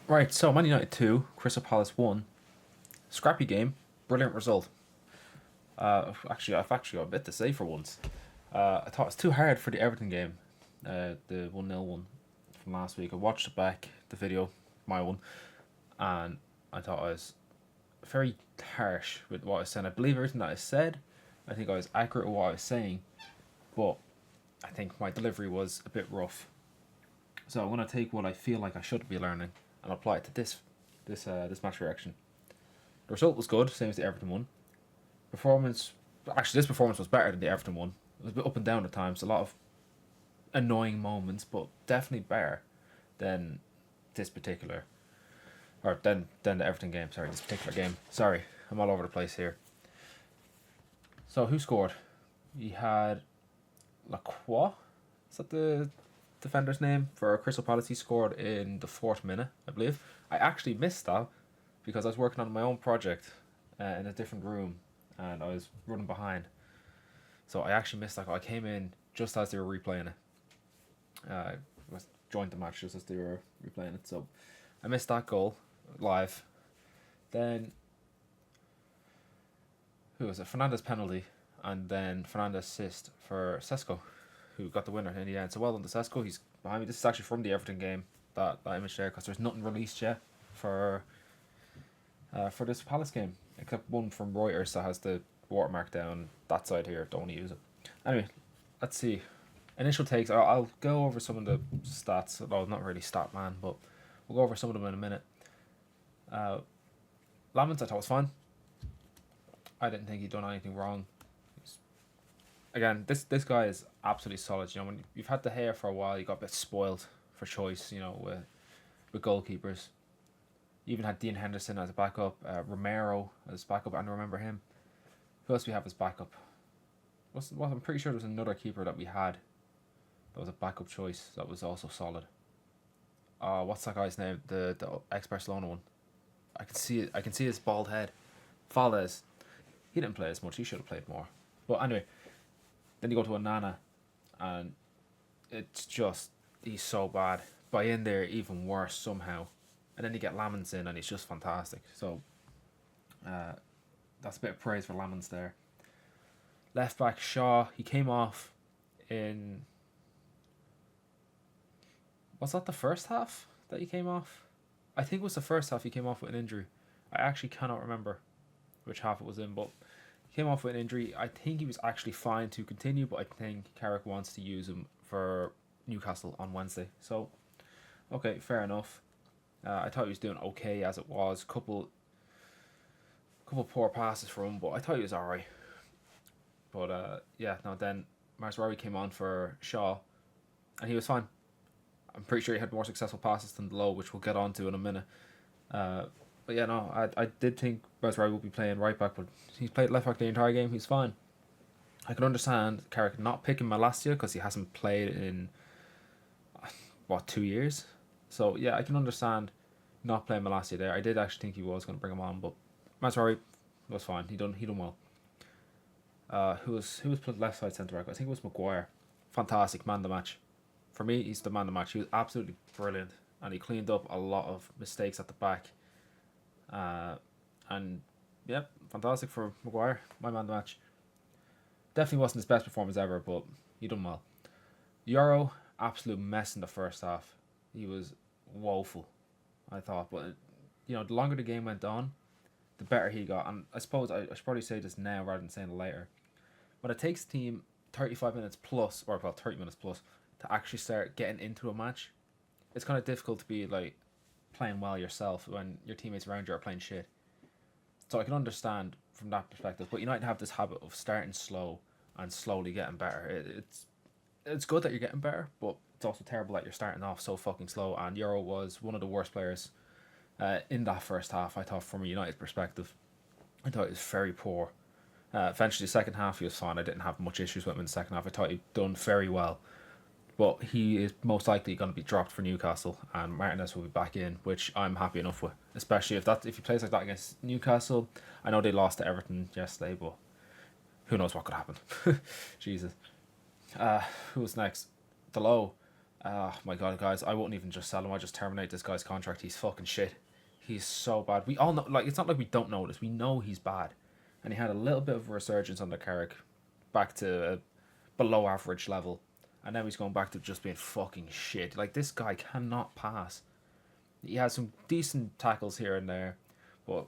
Right, so Man United 2, Crystal Palace 1. Scrappy game, brilliant result. I've actually got a bit to say for once. I thought it was too hard for the Everton game, the 1-0 one from last week. I watched it back, the video, my one, and I thought I was very harsh with what I said. I believe everything that I said. I think I was accurate with what I was saying, but I think my delivery was a bit rough. So I'm gonna take what I feel like I should be learning and apply it to this match reaction. The result was good, same as the Everton one. Performance, actually, this performance was better than the Everton one. It was a bit up and down at times, a lot of annoying moments, but definitely better than this particular, or than the Everton game. Sorry, this particular game. Sorry, I'm all over the place here. So who scored? He had Lacroix. Is that the defender's name for Crystal Palace? He scored in the 4th minute, I believe. I actually missed that because I was working on my own project in a different room and I was running behind. So I actually missed that goal. I came in just as they were replaying it. I was joined the match just as they were replaying it. So I missed that goal live. Then who was it? Fernandez penalty, and then Fernandez assist for Sesko, who got the winner in the end. So well done to Sesko. He's behind me. This is actually from the Everton game. That image there, because there's nothing released yet for this Palace game, except one from Reuters that has the watermark down that side here. Don't use it. Anyway, let's see. Initial takes. I'll go over some of the stats. Well, not really stat man, but we'll go over some of them in a minute. Lamens, I thought was fine. I didn't think he'd done anything wrong. Again, this guy is absolutely solid. You know, when you've had the hair for a while, you got a bit spoiled for choice. You know, with goalkeepers. You even had Dean Henderson as a backup, Romero as backup. I don't remember him. Who else we have as backup? I'm pretty sure there was another keeper that we had. That was a backup choice. That was also solid. What's that guy's name? The ex Barcelona one. I can see it. I can see his bald head. Falles. He didn't play as much. He should have played more. But anyway, then you go to Onana, and it's just he's so bad. By in there, even worse somehow. And then you get Lamens in, and he's just fantastic. So that's a bit of praise for Lamens there. Left back Shaw, he came off in. Was that the first half that he came off? I think it was the first half he came off with an injury. I actually cannot remember which half it was in, but he came off with an injury. I think he was actually fine to continue, but I think Carrick wants to use him for Newcastle on Wednesday. So, okay, fair enough. I thought he was doing okay as it was. Couple poor passes for him, but I thought he was alright. But yeah, no. Then Marzraoui came on for Shaw, and he was fine. I'm pretty sure he had more successful passes than Low, which we'll get on to in a minute. But yeah, no, I did think Marzraoui would be playing right back, but he's played left back the entire game. He's fine. I can understand Carrick not picking Malacia because he hasn't played in 2 years. So yeah, I can understand not playing Malacia there. I did actually think he was going to bring him on, but Mazzari was fine. He done well. Who was put left side centre back? I think it was Maguire. Fantastic man of the match. For me, he's the man of the match. He was absolutely brilliant, and he cleaned up a lot of mistakes at the back. And yeah, fantastic for Maguire. My man of the match. Definitely wasn't his best performance ever, but he done well. Euro, absolute mess in the first half. He was woeful, I thought. But you know, the longer the game went on, the better he got. And I suppose I should probably say this now rather than saying it later. But it takes a team 35 minutes plus, or 30 minutes plus, to actually start getting into a match. It's kind of difficult to be like playing well yourself when your teammates around you are playing shit. So I can understand from that perspective. But United have this habit of starting slow and slowly getting better. It's good that you're getting better, but it's also terrible that you're starting off so fucking slow. And Euro was one of the worst players in that first half, I thought, from a United perspective. I thought he was very poor. Eventually, the second half, he was fine. I didn't have much issues with him in the second half. I thought he'd done very well. But he is most likely going to be dropped for Newcastle, and Martinez will be back in, which I'm happy enough with. Especially if he plays like that against Newcastle. I know they lost to Everton yesterday, but who knows what could happen. Jesus. Who was next? Delo. Oh my god, guys, I wouldn't even just sell him. I just terminate this guy's contract. He's fucking shit. He's so bad. We all know, like, it's not like we don't know this. We know he's bad. And he had a little bit of a resurgence under Carrick, back to a below average level. And now he's going back to just being fucking shit. Like, this guy cannot pass. He has some decent tackles here and there, but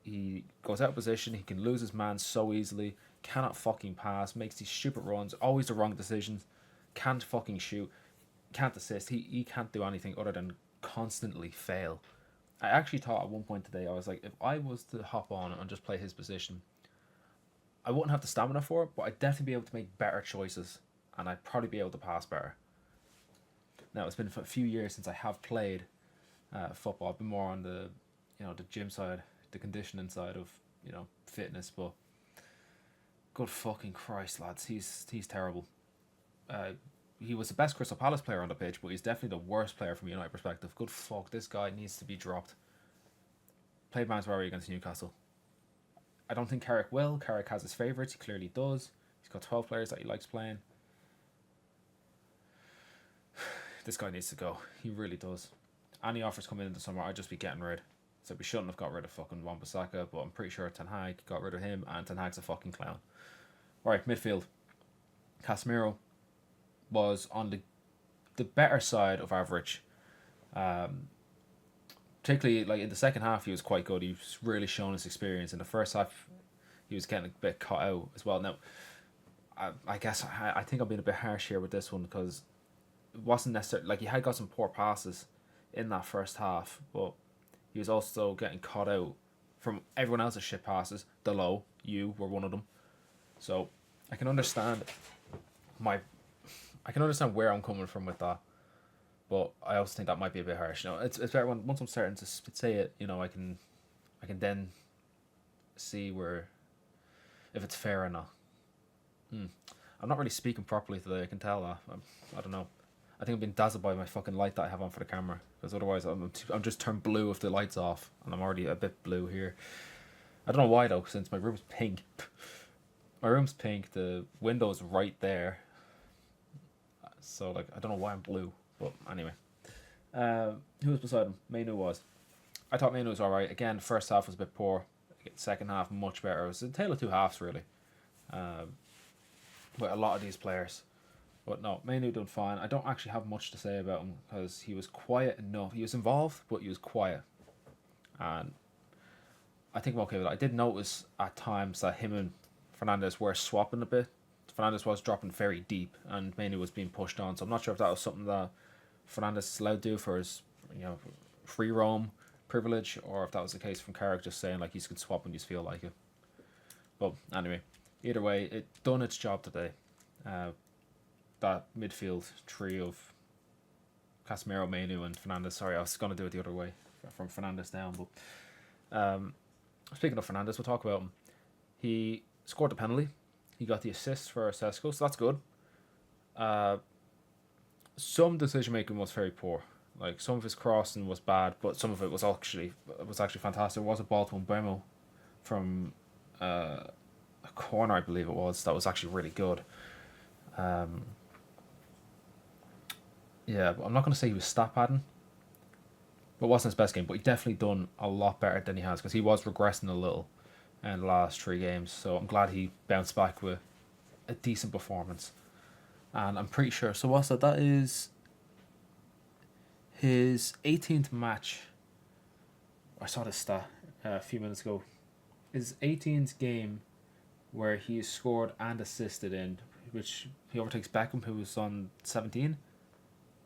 he goes out of position. He can lose his man so easily. Cannot fucking pass. Makes these stupid runs. Always the wrong decisions. Can't fucking shoot. Can't assist. He can't do anything other than constantly fail. I actually thought at one point today, I was like, if I was to hop on and just play his position, I wouldn't have the stamina for it, but I'd definitely be able to make better choices, and I'd probably be able to pass better. Now, it's been a few years since I have played football. I've been more on the, the gym side, the conditioning side of, fitness, but good fucking Christ, lads, he's terrible. He was the best Crystal Palace player on the pitch, but he's definitely the worst player from a United perspective. Good fuck, this guy needs to be dropped. Played Mansbury against Newcastle. I don't think Carrick will. Carrick has his favourites, he clearly does. He's got 12 players that he likes playing. This guy needs to go. He really does. Any offers coming in the summer, I'd just be getting rid. So we shouldn't have got rid of fucking Wan-Bissaka, but I'm pretty sure Ten Hag got rid of him, and Ten Hag's a fucking clown. Alright, midfield. Casemiro was on the better side of average. Particularly, like, in the second half, he was quite good. He was really showing his experience. In the first half, he was getting a bit caught out as well. Now, I guess I think I'm being a bit harsh here with this one, because it wasn't necessarily, like, he had got some poor passes in that first half, but he was also getting caught out from everyone else's shit passes. Delo, you were one of them. So I can understand where I'm coming from with that, but I also think that might be a bit harsh. It's better once I'm starting to say it. I can then see if it's fair or not. I'm not really speaking properly today. I can tell that. I don't know. I think I'm being dazzled by my fucking light that I have on for the camera, because otherwise I'm just turned blue if the light's off, and I'm already a bit blue here. I don't know why though, since my room's pink. My room's pink. The window's right there. So, like, I don't know why I'm blue, but anyway. Who was beside him? Mainu was. I thought Mainu was alright. Again, first half was a bit poor. Second half, much better. It was a tale of two halves, really. With a lot of these players. But no, Mainu done fine. I don't actually have much to say about him, because he was quiet enough. He was involved, but he was quiet. And I think I'm okay with that. I did notice at times that him and Fernandes were swapping a bit. Fernandes was dropping very deep, and Mainu was being pushed on. So I'm not sure if that was something that Fernandes is allowed to do for his, free roam privilege, or if that was the case from Carrick just saying, like, he's can swap when you feel like it. But anyway, either way, it done its job today. That midfield tree of Casemiro, Mainu, and Fernandes. Sorry, I was going to do it the other way, from Fernandes down. But speaking of Fernandes, we'll talk about him. He scored the penalty. He got the assist for Sesko, so that's good. Some decision making was very poor. Like, some of his crossing was bad, but some of it was actually fantastic. There was a ball to Mbeumo from a corner, I believe it was. That was actually really good. Yeah, but I'm not going to say he was stat padding. It wasn't his best game, but he definitely done a lot better than he has, because he was regressing a little in the last 3 games. So I'm glad he bounced back with a decent performance. And I'm pretty sure, so what's that? That is his 18th match. I saw this stat a few minutes ago. His 18th game where he scored and assisted in, which he overtakes Beckham, who was on 17.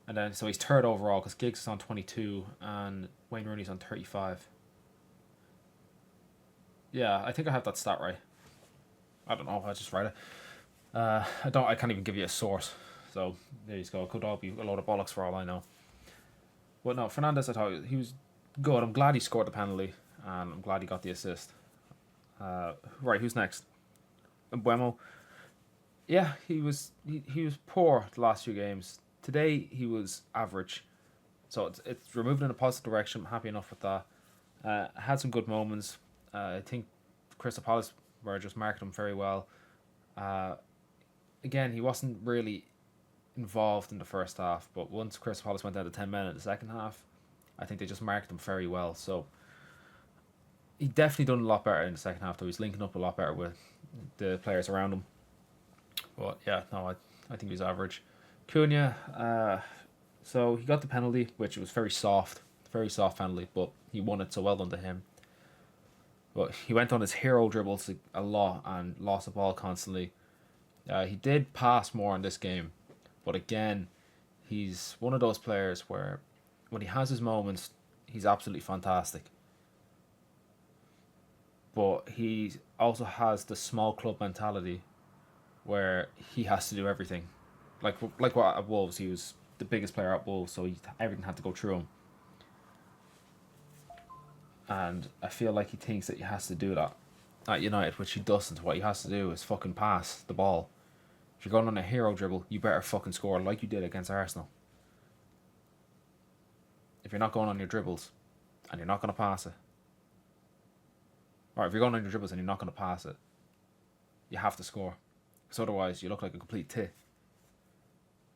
And then, so he's third overall, because Giggs is on 22 and Wayne Rooney's on 35. Yeah, I think I have that stat right. I don't know, I just write it. I can't even give you a source. So there you go. It could all be a load of bollocks for all I know. But no, Fernandes, I thought he was good. I'm glad he scored the penalty, and I'm glad he got the assist. Right, who's next? Mbeumo. Yeah, he was poor the last few games. Today he was average, so it's removed in a positive direction. I'm happy enough with that. Had some good moments. I think Crystal Palace were just marking him very well. Again, he wasn't really involved in the first half, but once Crystal Palace went down to 10 men in the second half, I think they just marked them very well. So he definitely done a lot better in the second half, though. He's linking up a lot better with the players around him. But yeah, no, I think he's average. Cunha, so he got the penalty, which was very soft penalty, but he won it, so well done to him. But he went on his hero dribbles a lot and lost the ball constantly. He did pass more in this game, but again, he's one of those players where when he has his moments, he's absolutely fantastic. But he also has the small club mentality where he has to do everything. Like what at Wolves, he was the biggest player at Wolves, so everything had to go through him. And I feel like he thinks that he has to do that at United, which he doesn't. What he has to do is fucking pass the ball. If you're going on a hero dribble, you better fucking score like you did against Arsenal. If you're not going on your dribbles and you're not going to pass it, or if you're going on your dribbles and you're not going to pass it, you have to score. Because otherwise you look like a complete tit.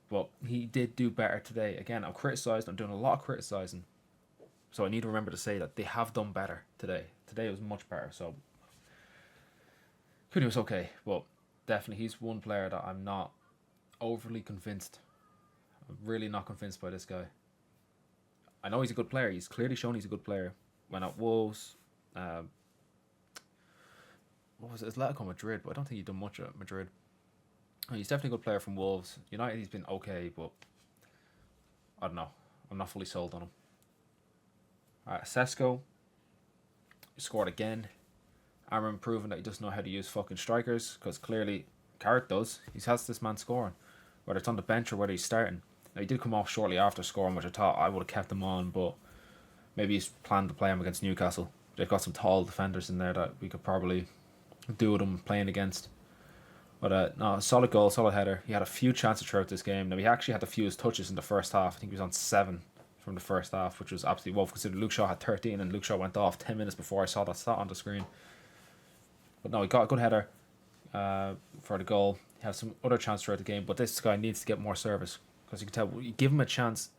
But he did do better today. Again, I'm doing a lot of criticising. So I need to remember to say that they have done better today. Today was much better. So Cunha was okay, but definitely he's one player that I'm not overly convinced. I'm really not convinced by this guy. I know he's a good player. He's clearly shown he's a good player. When at Wolves, what was it? Atletico Madrid, but I don't think he's done much at Madrid. He's definitely a good player from Wolves. United, he's been okay, but I don't know. I'm not fully sold on him. Sesko scored again. I'm proving that he doesn't know how to use fucking strikers, because clearly Carrick does. He has this man scoring, whether it's on the bench or whether he's starting. Now, he did come off shortly after scoring, which I thought I would have kept him on, but maybe he's planned to play him against Newcastle. They've got some tall defenders in there that we could probably do with him playing against. But no, solid goal, solid header. He had a few chances throughout this game. Now, he actually had the fewest touches in the first half. I think he was on 7 from the first half, which was absolutely well considered. Luke Shaw had 13 and Luke Shaw went off 10 minutes before I saw that stat on the screen. But no, he got a good header for the goal. He had some other chance throughout the game, but this guy needs to get more service, because you can tell, you give him a chance,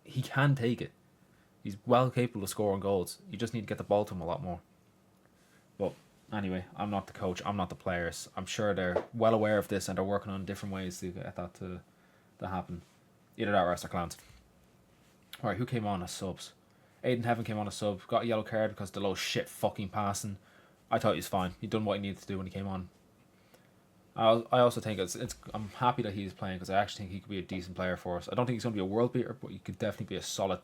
he can take it. He's well capable of scoring goals. You just need to get the ball to him a lot more. But anyway, I'm not the coach, I'm not the players. I'm sure they're well aware of this and they're working on different ways to get that to happen. Either that or else they're clowns. Alright, who came on as subs? Aiden Heaven came on as sub. Got a yellow card because the low shit fucking passing. I thought he was fine. He done what he needed to do when he came on. I also think I'm happy that he's playing, because I actually think he could be a decent player for us. I don't think he's going to be a world beater, but he could definitely be a solid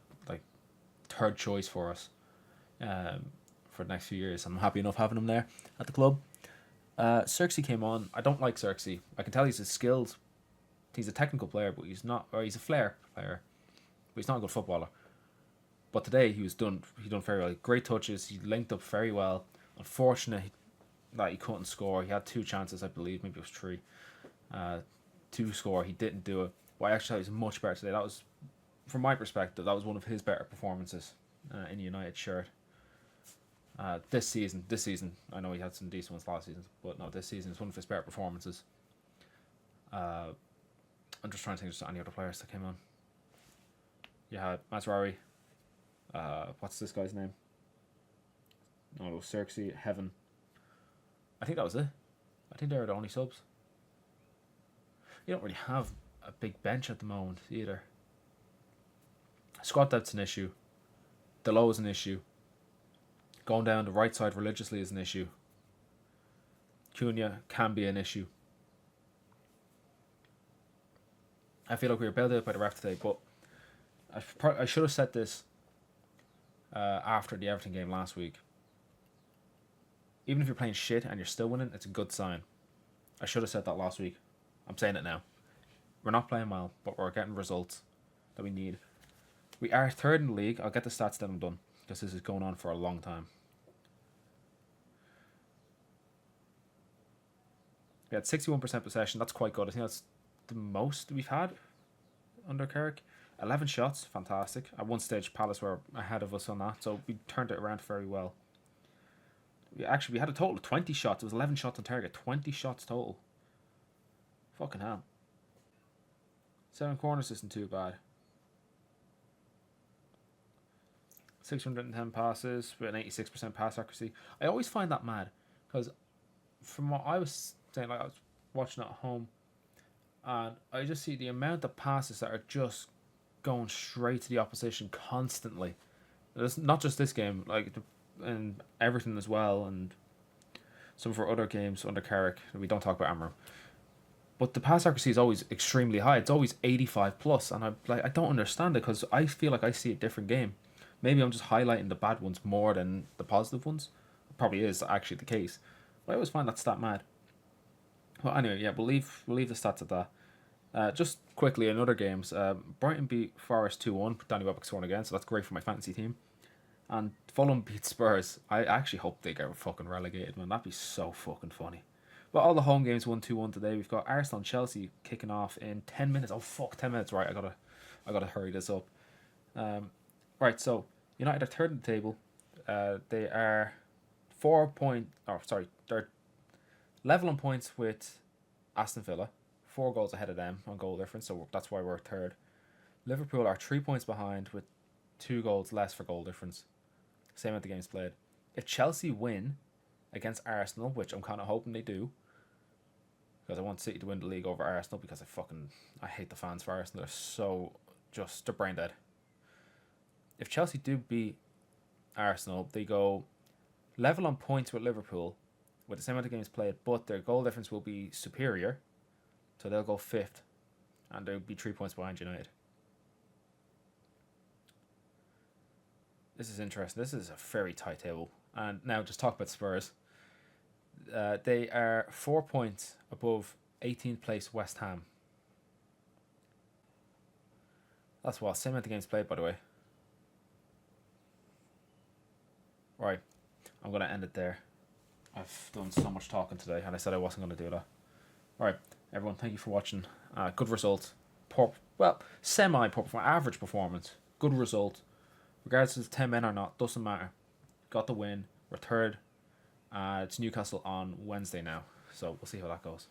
third choice for us for the next few years. I'm happy enough having him there at the club. Xerxes came on. I don't like Xerxes. I can tell he's skilled. He's a technical player, but he's not. Or he's a flair player, but he's not a good footballer. But today he done very well. Great touches. He linked up very well. Unfortunate that he couldn't score. He had 2 chances, I believe. Maybe it was 3 to score. He didn't do it. But I actually thought he was much better today. That was, from my perspective, that was one of his better performances in a United shirt. This season, I know he had some decent ones last season, but no, this season is one of his better performances. I'm just trying to think of any other players that came on. You had Mazraoui. What's this guy's name? No, it was Xerxes, Heaven. I think that was it. I think they were the only subs. You don't really have a big bench at the moment either. Squad depth's an issue. The low is an issue. Going down the right side religiously is an issue. Cunha can be an issue. I feel like we were bailed out by the ref today, but I should have said this after the Everton game last week. Even if you're playing shit and you're still winning, it's a good sign. I should have said that last week. I'm saying it now. We're not playing well, but we're getting results that we need. We are 3rd in the league. I'll get the stats then I'm done, because this is going on for a long time. We had 61% possession. That's quite good. I think that's the most we've had under Carrick. 11 shots. Fantastic. At one stage, Palace were ahead of us on that, so we turned it around very well. We had a total of 20 shots. It was 11 shots on target. 20 shots total. Fucking hell. 7 corners isn't too bad. 610 passes with an 86% pass accuracy. I always find that mad because from what I was saying, like I was watching at home, and I just see the amount of passes that are just going straight to the opposition constantly. It's not just this game, like and everything as well, and some of our other games under Carrick. We don't talk about Amram, but the pass accuracy is always extremely high. It's always 85 plus, and I don't understand it because I feel like I see a different game. Maybe I'm just highlighting the bad ones more than the positive ones. It probably is actually the case, but I always find that stat mad. Well, anyway, yeah, we'll leave the stats at that. Just quickly in other games, Brighton beat Forest 2-1. Danny Welbeck scored again, so that's great for my fantasy team. And Fulham beat Spurs. I actually hope they get fucking relegated, man. That'd be so fucking funny. But all the home games 1-2-1 today. We've got Arsenal and Chelsea kicking off in 10 minutes. Oh fuck, 10 minutes. Right, I gotta hurry this up. Right, so United are third in the table. They are they're level on points with Aston Villa. 4 goals ahead of them on goal difference, so that's why we're third. Liverpool are 3 points behind with 2 goals less for goal difference. Same at the games played. If Chelsea win against Arsenal, which I'm kind of hoping they do, because I want City to win the league over Arsenal because I hate the fans for Arsenal. They're brain dead. If Chelsea do beat Arsenal, they go level on points with Liverpool with the same amount of games played, but their goal difference will be superior, so they'll go 5th, and they'll be 3 points behind United. This is interesting. This is a very tight table. And now just talk about Spurs. They are 4 points above 18th place West Ham. That's what, same amount of games played, by the way. Right, I'm going to end it there. I've done so much talking today, and I said I wasn't going to do that. Alright, everyone, thank you for watching. Good result. Semi-poor, average performance. Good result. Regardless of 10 men or not, doesn't matter. Got the win. We're third. It's Newcastle on Wednesday now, so we'll see how that goes.